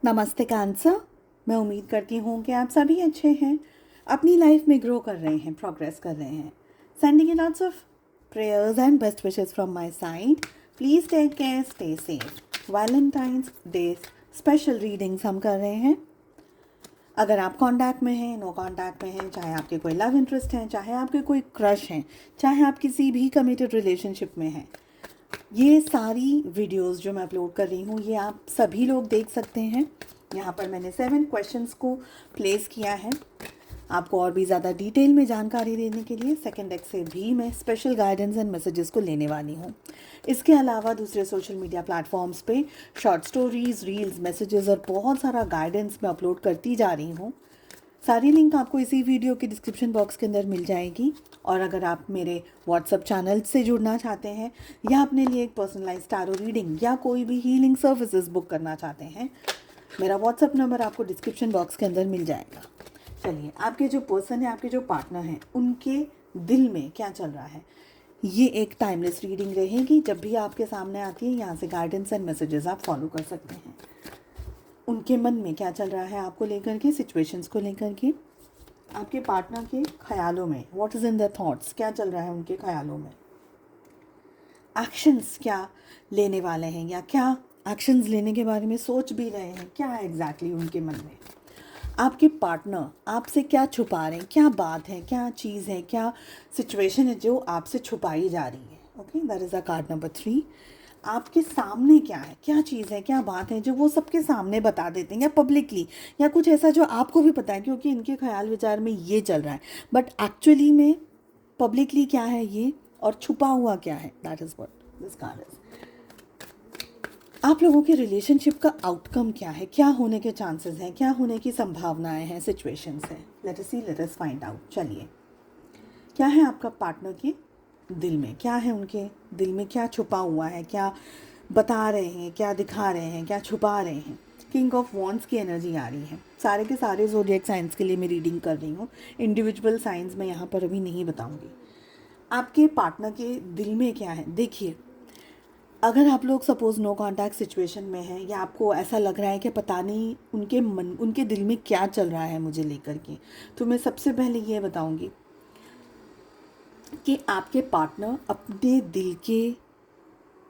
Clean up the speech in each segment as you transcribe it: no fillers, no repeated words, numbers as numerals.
नमस्ते कैंसर। मैं उम्मीद करती हूँ कि आप सभी अच्छे हैं, अपनी लाइफ में ग्रो कर रहे हैं, प्रोग्रेस कर रहे हैं। Sending you lots of prayers and best wishes from my side. Please take care, stay safe. Valentine's day special readings हम कर रहे हैं। अगर आप कांटेक्ट में हैं, नो कांटेक्ट में हैं, चाहे आपके कोई लव इंटरेस्ट हैं, चाहे आपके कोई क्रश हैं, चाहे आप किसी भी कमिटेड रिलेशनशिप में हैं, ये सारी वीडियोस जो मैं अपलोड कर रही हूँ ये आप सभी लोग देख सकते हैं। यहाँ पर मैंने 7 क्वेश्चंस को प्लेस किया है आपको और भी ज़्यादा डिटेल में जानकारी देने के लिए। सेकंड डेक से भी मैं स्पेशल गाइडेंस एंड मैसेजेस को लेने वाली हूँ। इसके अलावा दूसरे सोशल मीडिया प्लेटफॉर्म्स पे शॉर्ट स्टोरीज, रील्स, मैसेजेस और बहुत सारा गाइडेंस मैं अपलोड करती जा रही हूँ। सारी लिंक आपको इसी वीडियो के डिस्क्रिप्शन बॉक्स के अंदर मिल जाएगी। और अगर आप मेरे व्हाट्सएप चैनल से जुड़ना चाहते हैं या अपने लिए एक पर्सनलाइज्ड टैरो रीडिंग या कोई भी हीलिंग सर्विसेज बुक करना चाहते हैं, मेरा व्हाट्सएप नंबर आपको डिस्क्रिप्शन बॉक्स के अंदर मिल जाएगा। चलिए, आपके जो पर्सन है, आपके जो पार्टनर हैं, उनके दिल में क्या चल रहा है, ये एक टाइमलेस रीडिंग रहेगी। जब भी आपके सामने आती है, यहाँ से गाइडेंस एंड मैसेजेस आप फॉलो कर सकते हैं। उनके मन में क्या चल रहा है आपको लेकर के, सिचुएशंस को लेकर के, आपके पार्टनर के ख्यालों में, what is in the thoughts, क्या चल रहा है उनके ख्यालों में, एक्शंस क्या लेने वाले हैं या क्या एक्शंस लेने के बारे में सोच भी रहे हैं, क्या है एग्जैक्टली उनके मन में। आपके पार्टनर आपसे क्या छुपा रहे हैं, क्या बात है, क्या चीज़ है, क्या सिचुएशन है जो आपसे छुपाई जा रही है। Okay, that is a card number 3। आपके सामने क्या है, क्या चीज़ है, क्या बात है जो वो सबके सामने बता देते हैं या पब्लिकली, या कुछ ऐसा जो आपको भी पता है क्योंकि इनके ख्याल विचार में ये चल रहा है, बट एक्चुअली में पब्लिकली क्या है ये और छुपा हुआ क्या है। That is what this card is. आप लोगों के रिलेशनशिप का आउटकम क्या है, क्या होने के चांसेस हैं, क्या होने की संभावनाएं हैं, सिचुएशंस हैं। लेट अस सी, लेट अस फाइंड आउट। चलिए, क्या है आपका पार्टनर के दिल में, क्या है उनके दिल में, क्या छुपा हुआ है, क्या बता रहे हैं, क्या दिखा रहे हैं, क्या छुपा रहे हैं। किंग ऑफ वॉन्ड्स की एनर्जी आ रही है। सारे के सारे ज़ोडिएक साइंस के लिए मैं रीडिंग कर रही हूँ, इंडिविजुअल साइंस मैं यहाँ पर अभी नहीं बताऊँगी। आपके पार्टनर के दिल में क्या है, देखिए। अगर आप लोग सपोज़ नो कांटेक्ट सिचुएशन में हैं या आपको ऐसा लग रहा है कि पता नहीं उनके दिल में क्या चल रहा है मुझे लेकर के, तो मैं सबसे पहले ये बताऊंगी कि आपके पार्टनर अपने दिल के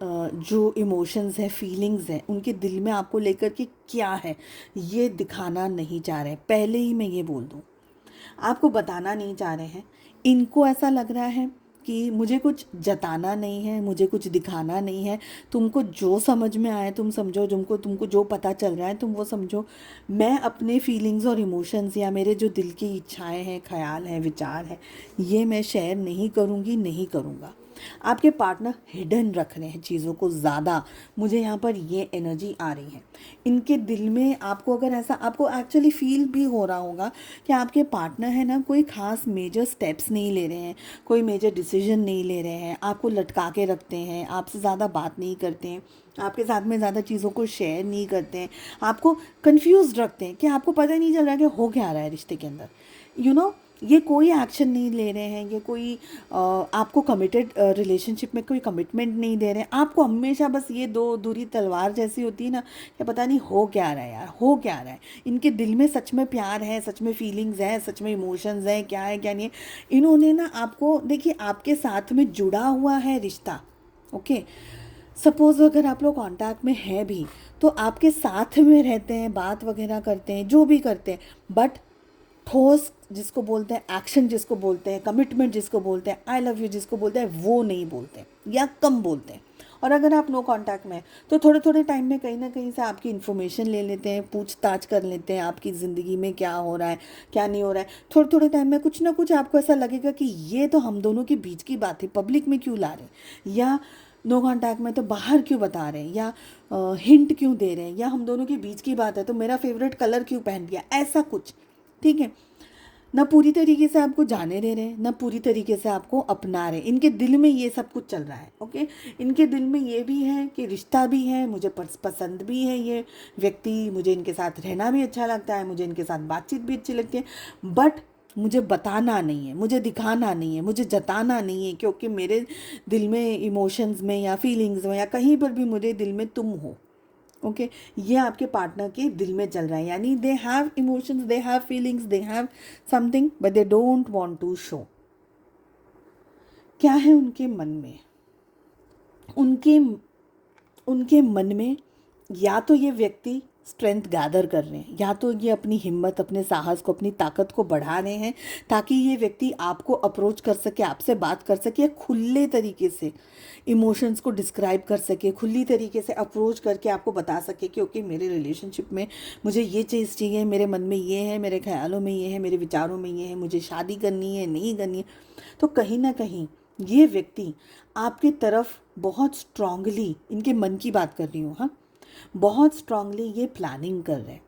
जो इमोशंस हैं, फीलिंग्स हैं, उनके दिल में आपको लेकर के क्या है ये दिखाना नहीं चाह रहे। पहले ही मैं ये बोल दूँ, आपको बताना नहीं चाह रहे हैं। इनको ऐसा लग रहा है कि मुझे कुछ जताना नहीं है, मुझे कुछ दिखाना नहीं है। तुमको जो समझ में आए तुम समझो, तुमको जो पता चल रहा है तुम वो समझो। मैं अपने फीलिंग्स और इमोशंस या मेरे जो दिल की इच्छाएं हैं, ख्याल हैं, विचार हैं, ये मैं शेयर नहीं करूँगी, नहीं करूँगा। आपके पार्टनर हिडन रख रहे हैं चीज़ों को ज़्यादा, मुझे यहाँ पर ये एनर्जी आ रही है। इनके दिल में आपको अगर ऐसा आपको एक्चुअली फील भी हो रहा होगा कि आपके पार्टनर है ना, कोई ख़ास मेजर स्टेप्स नहीं ले रहे हैं, कोई मेजर डिसीजन नहीं ले रहे हैं, आपको लटका के रखते हैं, आपसे ज़्यादा बात नहीं करते हैं, आपके साथ में ज़्यादा चीज़ों को शेयर नहीं करते हैं, आपको कंफ्यूज रखते हैं कि आपको पता ही नहीं चल रहा है कि हो क्या रहा है रिश्ते के अंदर। यू नो, ये कोई एक्शन नहीं ले रहे हैं, ये कोई आपको कमिटेड रिलेशनशिप में कोई कमिटमेंट नहीं दे रहे हैं। आपको हमेशा बस ये दो दूरी तलवार जैसी होती है ना, कि पता नहीं हो क्या रहा है यार, हो क्या रहा है। इनके दिल में सच में प्यार है, सच में फीलिंग्स है, सच में इमोशंस है, क्या है क्या नहीं है। इन्होंने ना आपको, देखिए, आपके साथ में जुड़ा हुआ है रिश्ता। ओके, सपोज़ अगर आप लोग कांटेक्ट में हैं भी तो आपके साथ में रहते हैं, बात वगैरह करते हैं, जो भी करते हैं, बट ठोस जिसको बोलते हैं, एक्शन जिसको बोलते हैं, कमिटमेंट जिसको बोलते हैं, आई लव यू जिसको बोलते हैं, वो नहीं बोलते या कम बोलते हैं। और अगर आप नो कांटेक्ट में तो थोड़े थोड़े टाइम में कहीं ना कहीं से आपकी इन्फॉर्मेशन ले लेते हैं, पूछताछ कर लेते हैं आपकी ज़िंदगी में क्या हो रहा है, क्या नहीं हो रहा है। थोड़े थोड़े टाइम में कुछ ना कुछ आपको ऐसा लगेगा कि ये तो हम दोनों के बीच की बात है, पब्लिक में क्यों ला रहे हैं, या नो कांटेक्ट में तो बाहर क्यों बता रहे हैं, या हिंट क्यों दे रहे हैं, या हम दोनों के बीच की बात है तो मेरा फेवरेट कलर क्यों पहन दिया, ऐसा कुछ। ठीक है, ना पूरी तरीके से आपको जाने दे रहे हैं, ना पूरी तरीके से आपको अपना रहे हैं। इनके दिल में ये सब कुछ चल रहा है। ओके, इनके दिल में ये भी है कि रिश्ता भी है, मुझे पसंद भी है ये व्यक्ति, मुझे इनके साथ रहना भी अच्छा लगता है, मुझे इनके साथ बातचीत भी अच्छी लगती है, बट मुझे बताना नहीं है, मुझे दिखाना नहीं है, मुझे जताना नहीं है, क्योंकि मेरे दिल में इमोशंस में या फीलिंग्स में या कहीं पर भी मेरे दिल में तुम हो। ओके, ये आपके पार्टनर के दिल में चल रहा है, यानी they have emotions, they have feelings, they have something but they don't want to show. क्या है उनके मन में? उनके उनके मन में या तो ये व्यक्ति स्ट्रेंथ गैदर कर रहे हैं, या तो ये अपनी हिम्मत, अपने साहस को, अपनी ताकत को बढ़ा रहे हैं ताकि ये व्यक्ति आपको अप्रोच कर सके, आपसे बात कर सके, खुले तरीके से इमोशंस को डिस्क्राइब कर सके, खुली तरीके से अप्रोच करके आपको बता सके कि ओके, मेरे रिलेशनशिप में मुझे ये चीज़ चाहिए, मेरे मन में ये है, मेरे ख्यालों में ये है, मेरे विचारों में ये है, मुझे शादी करनी है, नहीं करनी है। तो कहीं ना कहीं ये व्यक्ति आपकी तरफ बहुत स्ट्रांगली, इनके मन की बात कर रही हूँ, हाँ, बहुत स्ट्रांगली ये प्लानिंग कर रहे हैं।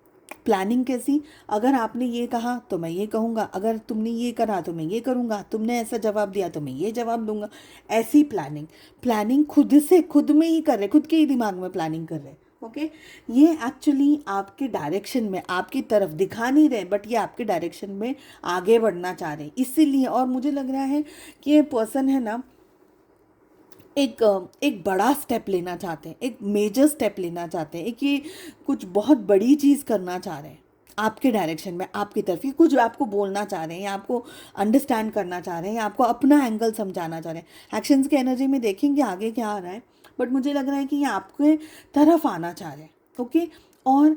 प्लानिंग कैसी? अगर आपने ये कहा तो मैं ये कहूँगा, अगर तुमने ये करा तो मैं ये करूँगा, तुमने ऐसा जवाब दिया तो मैं ये जवाब दूंगा। ऐसी प्लानिंग, प्लानिंग खुद से, खुद में ही कर रहे, खुद के ही दिमाग में प्लानिंग कर रहे। ओके, ये एक्चुअली आपके डायरेक्शन में, आपकी तरफ दिखा नहीं रहे, बट ये आपके डायरेक्शन में आगे बढ़ना चाह रहे हैं। इसीलिए, और मुझे लग रहा है कि ये पर्सन है ना, एक बड़ा स्टेप लेना चाहते हैं, एक मेजर स्टेप लेना चाहते हैं, एक ये कुछ बहुत बड़ी चीज़ करना चाह रहे हैं आपके डायरेक्शन में, आपकी तरफ। ये कुछ आपको बोलना चाह रहे हैं, या आपको अंडरस्टैंड करना चाह रहे हैं, या आपको अपना एंगल समझाना चाह रहे हैं। एक्शंस के एनर्जी में देखेंगे आगे क्या आ रहा है, बट मुझे लग रहा है कि ये आपके तरफ आना चाह रहे हैं। ओके, और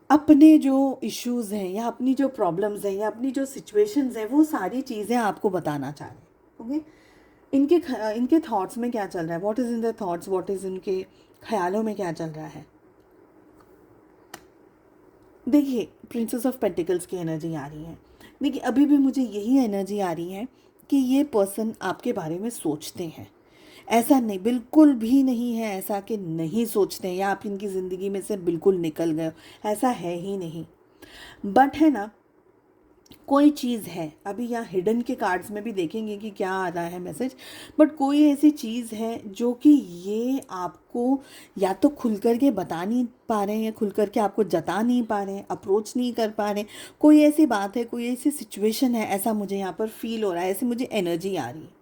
अपने जो इश्यूज़ हैं, या अपनी जो प्रॉब्लम्स हैं, या अपनी जो सिचुएशंस हैं, वो सारी चीज़ें आपको बताना चाह रहे हैं। ओके, इनके थॉट्स में क्या चल रहा है, what is in the thoughts, what is इनके ख्यालों में क्या चल रहा है। देखिए, प्रिंसेस ऑफ पेंटिकल्स की एनर्जी आ रही है। देखिए, अभी भी मुझे यही एनर्जी आ रही है कि ये पर्सन आपके बारे में सोचते हैं। ऐसा नहीं, बिल्कुल भी नहीं है ऐसा कि नहीं सोचते हैं या आप इनकी ज़िंदगी में से बिल्कुल निकल गए, ऐसा है ही नहीं। बट है ना, कोई चीज़ है, अभी यहाँ हिडन के कार्ड्स में भी देखेंगे कि क्या आ रहा है मैसेज, बट कोई ऐसी चीज़ है जो कि ये आपको या तो खुल कर के बता नहीं पा रहे हैं, या खुल कर के आपको जता नहीं पा रहे हैं, अप्रोच नहीं कर पा रहे हैं। कोई ऐसी बात है, कोई ऐसी सिचुएशन है, ऐसा मुझे यहाँ पर फील हो रहा है, ऐसी मुझे एनर्जी आ रही है।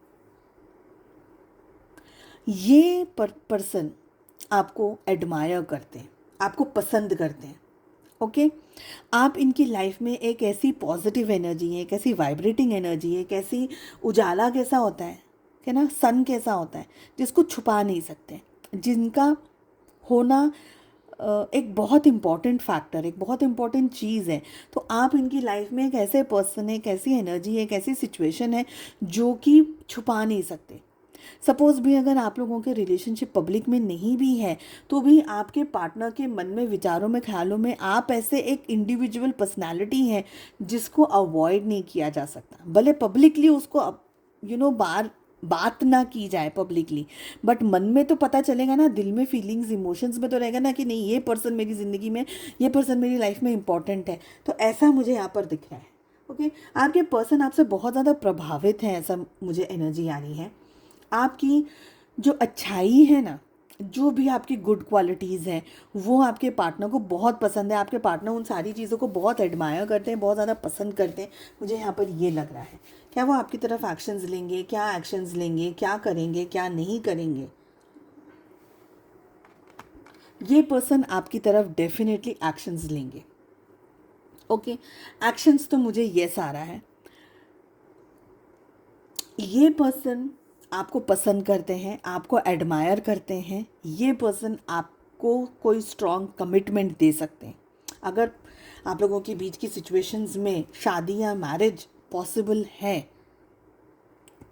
ये पर्सन आपको एडमायर करते हैं, आपको पसंद करते हैं। ओके, आप इनकी लाइफ में एक ऐसी पॉजिटिव एनर्जी है, एक ऐसी वाइब्रेटिंग एनर्जी है, एक ऐसी उजाला कैसा होता है कि ना, सन कैसा होता है जिसको छुपा नहीं सकते, जिनका होना एक बहुत इम्पॉर्टेंट फैक्टर, एक बहुत इम्पॉर्टेंट चीज़ है। तो आप इनकी लाइफ में एक ऐसे पर्सन है, एक ऐसी एनर्जी है, एक ऐसी सिचुएशन है जो कि छुपा नहीं सकते। सपोज भी अगर आप लोगों के रिलेशनशिप पब्लिक में नहीं भी है, तो भी आपके पार्टनर के मन में, विचारों में, ख्यालों में आप ऐसे एक इंडिविजुअल पर्सनालिटी हैं जिसको अवॉइड नहीं किया जा सकता। भले पब्लिकली उसको बात ना की जाए पब्लिकली, बट मन में तो पता चलेगा ना, दिल में, फीलिंग्स, इमोशंस में तो रहेगा ना कि नहीं, ये पर्सन मेरी ज़िंदगी में, ये पर्सन मेरी लाइफ में इंपॉर्टेंट है। तो ऐसा मुझे यहाँ पर दिख रहा है। ओके, आपके पर्सन आपसे बहुत ज़्यादा प्रभावित है, ऐसा मुझे एनर्जी आ रही है। आपकी जो अच्छाई है ना, जो भी आपकी गुड क्वालिटीज़ हैं, वो आपके पार्टनर को बहुत पसंद है। आपके पार्टनर उन सारी चीज़ों को बहुत एडमायर करते हैं, बहुत ज़्यादा पसंद करते हैं। मुझे यहाँ पर ये लग रहा है, क्या वो आपकी तरफ एक्शंस लेंगे, क्या एक्शंस लेंगे, क्या करेंगे, क्या नहीं करेंगे। ये पर्सन आपकी तरफ डेफिनेटली एक्शंस लेंगे। ओके, एक्शंस तो मुझे यस आ रहा है। ये पर्सन आपको पसंद करते हैं, आपको एडमायर करते हैं। ये पर्सन आपको कोई स्ट्रॉन्ग कमिटमेंट दे सकते हैं। अगर आप लोगों के बीच की सिचुएशंस में शादी या मैरिज पॉसिबल है,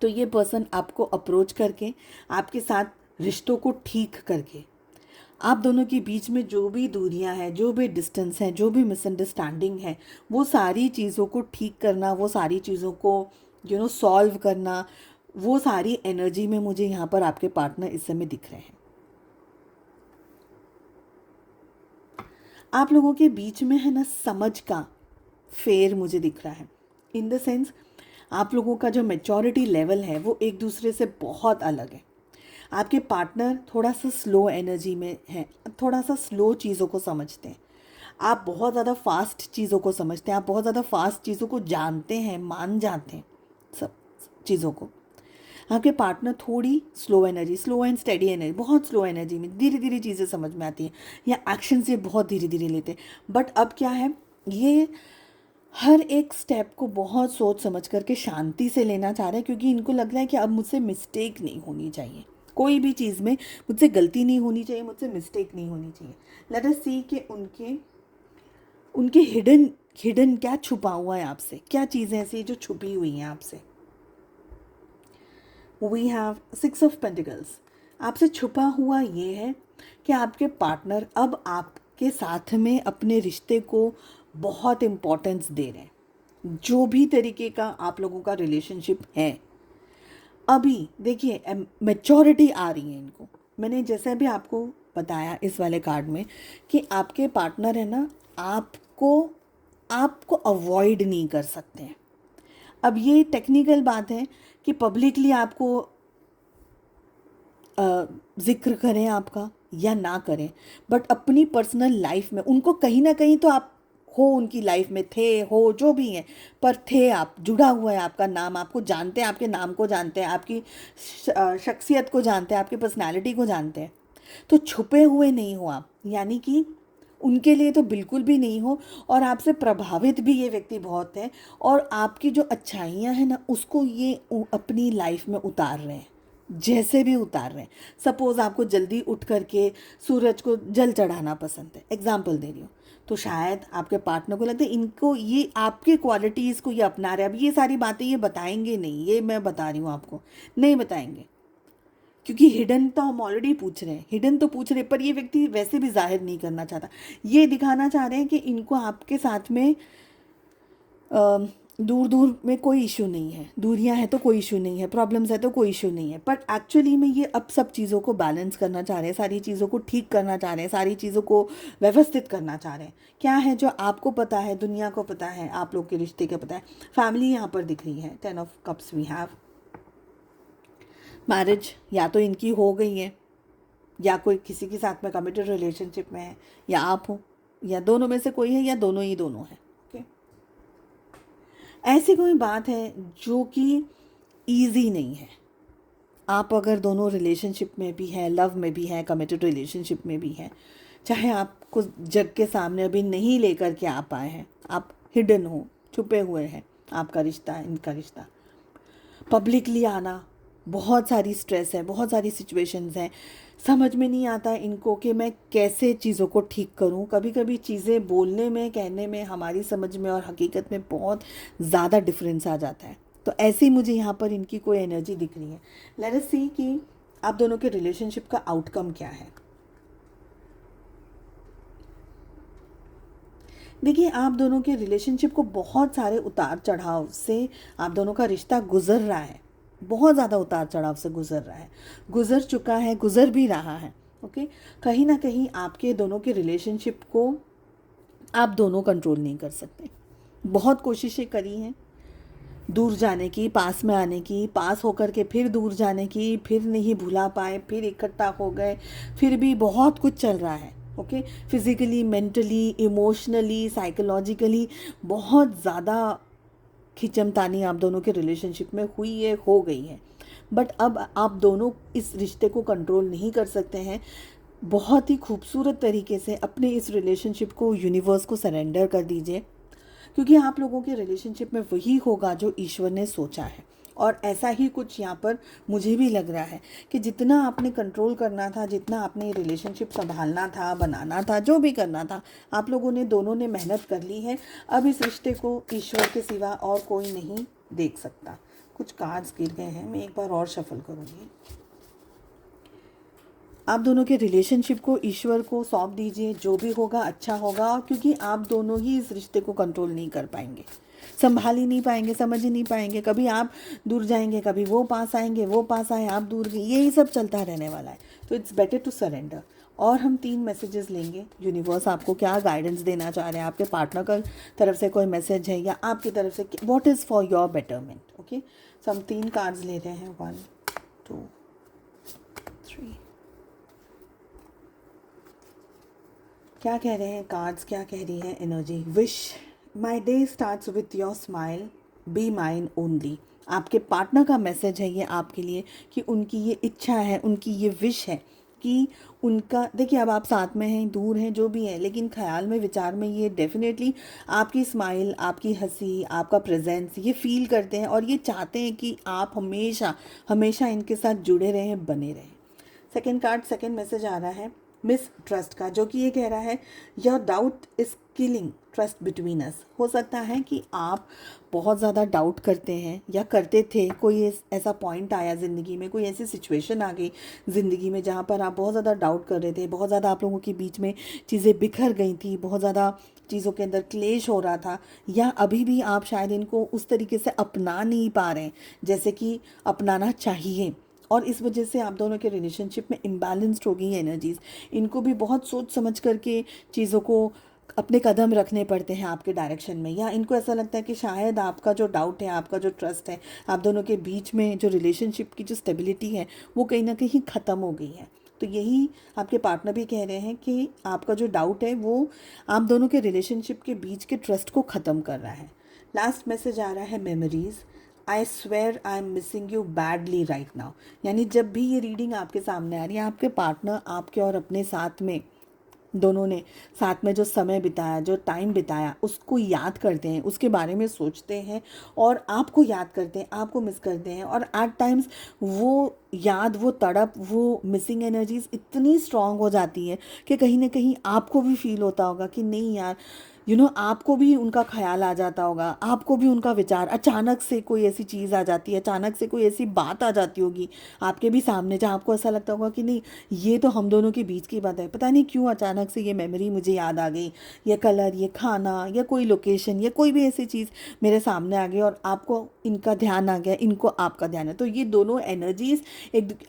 तो ये पर्सन आपको अप्रोच करके, आपके साथ रिश्तों को ठीक करके, आप दोनों के बीच में जो भी दूरियां हैं, जो भी डिस्टेंस है, जो भी मिसअंडरस्टैंडिंग है, वो सारी चीज़ों को ठीक करना, वो सारी चीज़ों को सॉल्व करना, वो सारी एनर्जी में मुझे यहाँ पर आपके पार्टनर इस समय दिख रहे हैं। आप लोगों के बीच में है ना, समझ का फेर मुझे दिख रहा है। इन द सेंस, आप लोगों का जो मैच्योरिटी लेवल है वो एक दूसरे से बहुत अलग है। आपके पार्टनर थोड़ा सा स्लो एनर्जी में है, थोड़ा सा स्लो चीज़ों को समझते हैं। आप बहुत ज़्यादा फास्ट चीज़ों को समझते हैं, आप बहुत ज़्यादा फास्ट चीज़ों को जानते हैं, मान जाते हैं सब चीज़ों को। आपके पार्टनर थोड़ी slow energy, slow and steady energy, बहुत स्लो एनर्जी में धीरे धीरे चीज़ें समझ में आती हैं या एक्शन से बहुत धीरे धीरे लेते हैं। बट अब क्या है, ये हर एक स्टेप को बहुत सोच समझ करके शांति से लेना चाह रहे हैं, क्योंकि इनको लग रहा है कि अब मुझसे मिस्टेक नहीं होनी चाहिए, कोई भी चीज़ में मुझसे गलती नहीं होनी चाहिए, मुझसे मिस्टेक नहीं होनी चाहिए। लेट अस सी कि उनके उनके हिडन हिडन क्या छुपा हुआ है आपसे, क्या चीज़ें ऐसी जो छुपी हुई हैं आपसे। We have 6 of pentacles. आपसे छुपा हुआ ये है कि आपके पार्टनर अब आपके साथ में अपने रिश्ते को बहुत इम्पोर्टेंस दे रहे हैं। जो भी तरीके का आप लोगों का रिलेशनशिप है, अभी देखिए मैच्योरिटी आ रही है इनको। मैंने जैसे भी आपको बताया इस वाले कार्ड में कि आपके पार्टनर है ना, आपको आपको अवॉइड नहीं कर सकते हैं। अब ये टेक्निकल बात है कि पब्लिकली आपको जिक्र करें आपका या ना करें, बट अपनी पर्सनल लाइफ में उनको कहीं ना कहीं तो आप हो, उनकी लाइफ में थे, हो जो भी हैं, पर थे आप, जुड़ा हुआ है आपका नाम, आपको जानते हैं, आपके नाम को जानते हैं, आपकी शख्सियत को जानते हैं, आपकी पर्सनालिटी को जानते हैं। तो छुपे हुए नहीं हो आप, यानी कि उनके लिए तो बिल्कुल भी नहीं हो, और आपसे प्रभावित भी ये व्यक्ति बहुत है, और आपकी जो अच्छाइयाँ हैं ना उसको ये अपनी लाइफ में उतार रहे हैं, जैसे भी उतार रहे हैं। सपोज़ आपको जल्दी उठ करके सूरज को जल चढ़ाना पसंद है, एग्जाम्पल दे रही हूँ, तो शायद आपके पार्टनर को लगता है इनको ये आपकी क्वालिटीज़ को ये अपना रहे। अब ये सारी बातें ये बताएंगे नहीं, ये मैं बता रही हूँ आपको, नहीं बताएंगे, क्योंकि हिडन तो हम ऑलरेडी पूछ रहे हैं, हिडन तो पूछ रहे हैं, पर ये व्यक्ति वैसे भी जाहिर नहीं करना चाहता। ये दिखाना चाह रहे हैं कि इनको आपके साथ में दूर दूर में कोई इशू नहीं है, दूरियां हैं तो कोई इशू नहीं है, प्रॉब्लम्स है तो कोई इशू नहीं है, पर एक्चुअली में ये अब सब चीज़ों को बैलेंस करना चाह रहे हैं, सारी चीज़ों को ठीक करना चाह रहे हैं, सारी चीज़ों को व्यवस्थित करना चाह रहे हैं। क्या है जो आपको पता है, दुनिया को पता है, आप लोग के रिश्ते का पता है। फैमिली यहाँ पर दिख रही है, 10 of cups we have. Marriage या तो इनकी हो गई है, या कोई किसी के साथ में कमिटेड रिलेशनशिप में है, या आप हो, या दोनों में से कोई है, या दोनों ही दोनों है। ओके, ऐसी कोई बात है जो कि ईजी नहीं है। आप अगर दोनों रिलेशनशिप में भी है, लव में भी है, कमिटेड रिलेशनशिप में भी है, चाहे आपको जग के सामने अभी नहीं लेकर के आ पाए हैं, आप हिडन हो, छुपे हुए हैं, आपका रिश्ता है, इनका रिश्ता, पब्लिकली आना, बहुत सारी स्ट्रेस है, बहुत सारी सिचुएशंस हैं, समझ में नहीं आता इनको कि मैं कैसे चीज़ों को ठीक करूं। कभी कभी चीज़ें बोलने में, कहने में, हमारी समझ में और हकीकत में बहुत ज़्यादा डिफरेंस आ जाता है। तो ऐसे ही मुझे यहाँ पर इनकी कोई एनर्जी दिख रही है। लेट अस सी कि आप दोनों के रिलेशनशिप का आउटकम क्या है। देखिए, आप दोनों के रिलेशनशिप को बहुत सारे उतार चढ़ाव से आप दोनों का रिश्ता गुजर रहा है, बहुत ज़्यादा उतार चढ़ाव से गुजर रहा है, गुजर चुका है, गुजर भी रहा है। ओके, कहीं ना कहीं आपके दोनों के रिलेशनशिप को आप दोनों कंट्रोल नहीं कर सकते। बहुत कोशिशें करी हैं दूर जाने की, पास में आने की, पास होकर के फिर दूर जाने की, फिर नहीं भुला पाए, फिर इकट्ठा हो गए, फिर भी बहुत कुछ चल रहा है। Okay, physically, mentally, emotionally, psychologically बहुत ज़्यादा खिंचमतानी आप दोनों के रिलेशनशिप में हुई है, हो गई है। बट अब आप दोनों इस रिश्ते को कंट्रोल नहीं कर सकते हैं। बहुत ही खूबसूरत तरीके से अपने इस रिलेशनशिप को यूनिवर्स को सरेंडर कर दीजिए, क्योंकि आप लोगों के रिलेशनशिप में वही होगा जो ईश्वर ने सोचा है। और ऐसा ही कुछ यहाँ पर मुझे भी लग रहा है कि जितना आपने कंट्रोल करना था, जितना आपने रिलेशनशिप संभालना था, बनाना था, जो भी करना था, आप लोगों ने, दोनों ने मेहनत कर ली है। अब इस रिश्ते को ईश्वर के सिवा और कोई नहीं देख सकता। कुछ कार्ड्स गिर गए हैं, मैं एक बार और शफल करूँगी। आप दोनों के रिलेशनशिप को ईश्वर को सौंप दीजिए, जो भी होगा अच्छा होगा, क्योंकि आप दोनों ही इस रिश्ते को कंट्रोल नहीं कर पाएंगे, संभाल ही नहीं पाएंगे, समझ ही नहीं पाएंगे। कभी आप दूर जाएंगे, कभी वो पास आएंगे, वो पास आए, आप दूर गए, यही सब चलता रहने वाला है। तो इट्स बेटर टू सरेंडर। और हम 3 मैसेजेस लेंगे, यूनिवर्स आपको क्या गाइडेंस देना चाह रहे हैं, आपके पार्टनर की तरफ से कोई मैसेज है या आपकी तरफ से, what is for your betterment. Okay, so हम 3 कार्ड्स ले रहे हैं, 1 2 3। क्या कह रहे हैं कार्ड्स, क्या कह रही है energy. Wish my day starts with your smile, be mine only. आपके पार्टनर का मैसेज है ये आपके लिए कि उनकी ये इच्छा है, उनकी ये विश है कि उनका, देखिए अब आप साथ में हैं, दूर हैं, जो भी है, लेकिन ख्याल में, विचार में ये डेफिनेटली आपकी स्माइल, आपकी हंसी, आपका प्रेजेंस ये फील करते हैं और ये चाहते हैं कि आप हमेशा हमेशा इनके साथ जुड़े रहें, बने रहें। सेकेंड कार्ड, सेकेंड मैसेज आ रहा है मिस ट्रस्ट का, जो कि ये कह रहा है your doubt is killing trust between us. हो सकता है कि आप बहुत ज़्यादा डाउट करते हैं या करते थे, कोई ऐसा पॉइंट आया ज़िंदगी में, कोई ऐसी सिचुएशन आ गई ज़िंदगी में जहाँ पर आप बहुत ज़्यादा डाउट कर रहे थे, बहुत ज़्यादा आप लोगों के बीच में चीज़ें बिखर गई थी, बहुत ज़्यादा चीज़ों के अंदर क्लेश हो रहा था, या अभी भी आप शायद इनको उस तरीके से अपना नहीं पा रहे हैं जैसे कि अपनाना चाहिए, और इस वजह से आप दोनों के रिलेशनशिप में इम्बैलेंस्ड हो गई एनर्जीज़। इनको भी बहुत सोच समझ करके चीज़ों को अपने कदम रखने पड़ते हैं आपके डायरेक्शन में, या इनको ऐसा लगता है कि शायद आपका जो डाउट है, आपका जो ट्रस्ट है, आप दोनों के बीच में जो रिलेशनशिप की जो स्टेबिलिटी है वो कहीं ना कहीं ख़त्म हो गई है। तो यही आपके पार्टनर भी कह रहे हैं कि आपका जो डाउट है वो आप दोनों के रिलेशनशिप के बीच के ट्रस्ट को ख़त्म कर रहा है। लास्ट मैसेज आ रहा है memories. I swear I am missing you badly right now. यानी जब भी ये रीडिंग आपके सामने आ रही है, आपके पार्टनर आपके और अपने साथ में, दोनों ने साथ में जो समय बिताया, जो टाइम बिताया, उसको याद करते हैं, उसके बारे में सोचते हैं और आपको याद करते हैं, आपको मिस करते हैं। और एट टाइम्स वो याद, वो तड़प, वो मिसिंग एनर्जीज इतनी स्ट्रांग हो जाती है कि कहीं ना कहीं आपको भी फील होता होगा कि नहीं यार, आपको भी उनका ख्याल आ जाता होगा, आपको भी उनका विचार, अचानक से कोई ऐसी चीज़ आ जाती है, अचानक से कोई ऐसी बात आ जाती होगी आपके भी सामने जहाँ आपको ऐसा लगता होगा कि नहीं, ये तो हम दोनों के बीच की बात है, पता नहीं क्यों अचानक से ये मेमोरी मुझे याद आ गई, ये कलर, ये खाना, या कोई लोकेशन, या कोई भी ऐसी चीज़ मेरे सामने आ गई और आपको इनका ध्यान आ गया, इनको आपका ध्यान है। तो ये दोनों एनर्जीज,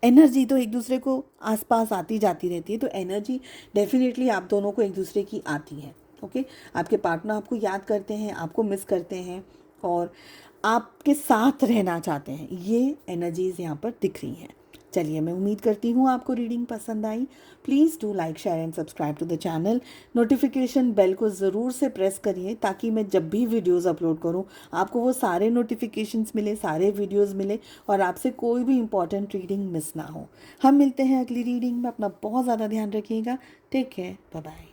एनर्जी तो एक दूसरे को आसपास आती जाती रहती है, तो एनर्जी डेफिनेटली आप दोनों को एक दूसरे की आती है। ओके, आपके पार्टनर आपको याद करते हैं, आपको मिस करते हैं और आपके साथ रहना चाहते हैं, ये एनर्जीज़ यहाँ पर दिख रही हैं। चलिए, मैं उम्मीद करती हूँ आपको रीडिंग पसंद आई। Please do like, share and subscribe to the channel. Notification bell को ज़रूर से प्रेस करिए ताकि मैं जब भी वीडियोस अपलोड करूँ आपको वो सारे नोटिफिकेशंस मिले, सारे वीडियोस मिले और आपसे कोई भी इंपॉर्टेंट रीडिंग मिस ना हो। हम मिलते हैं अगली रीडिंग में। अपना बहुत ज़्यादा ध्यान रखिएगा। Take care, bye bye.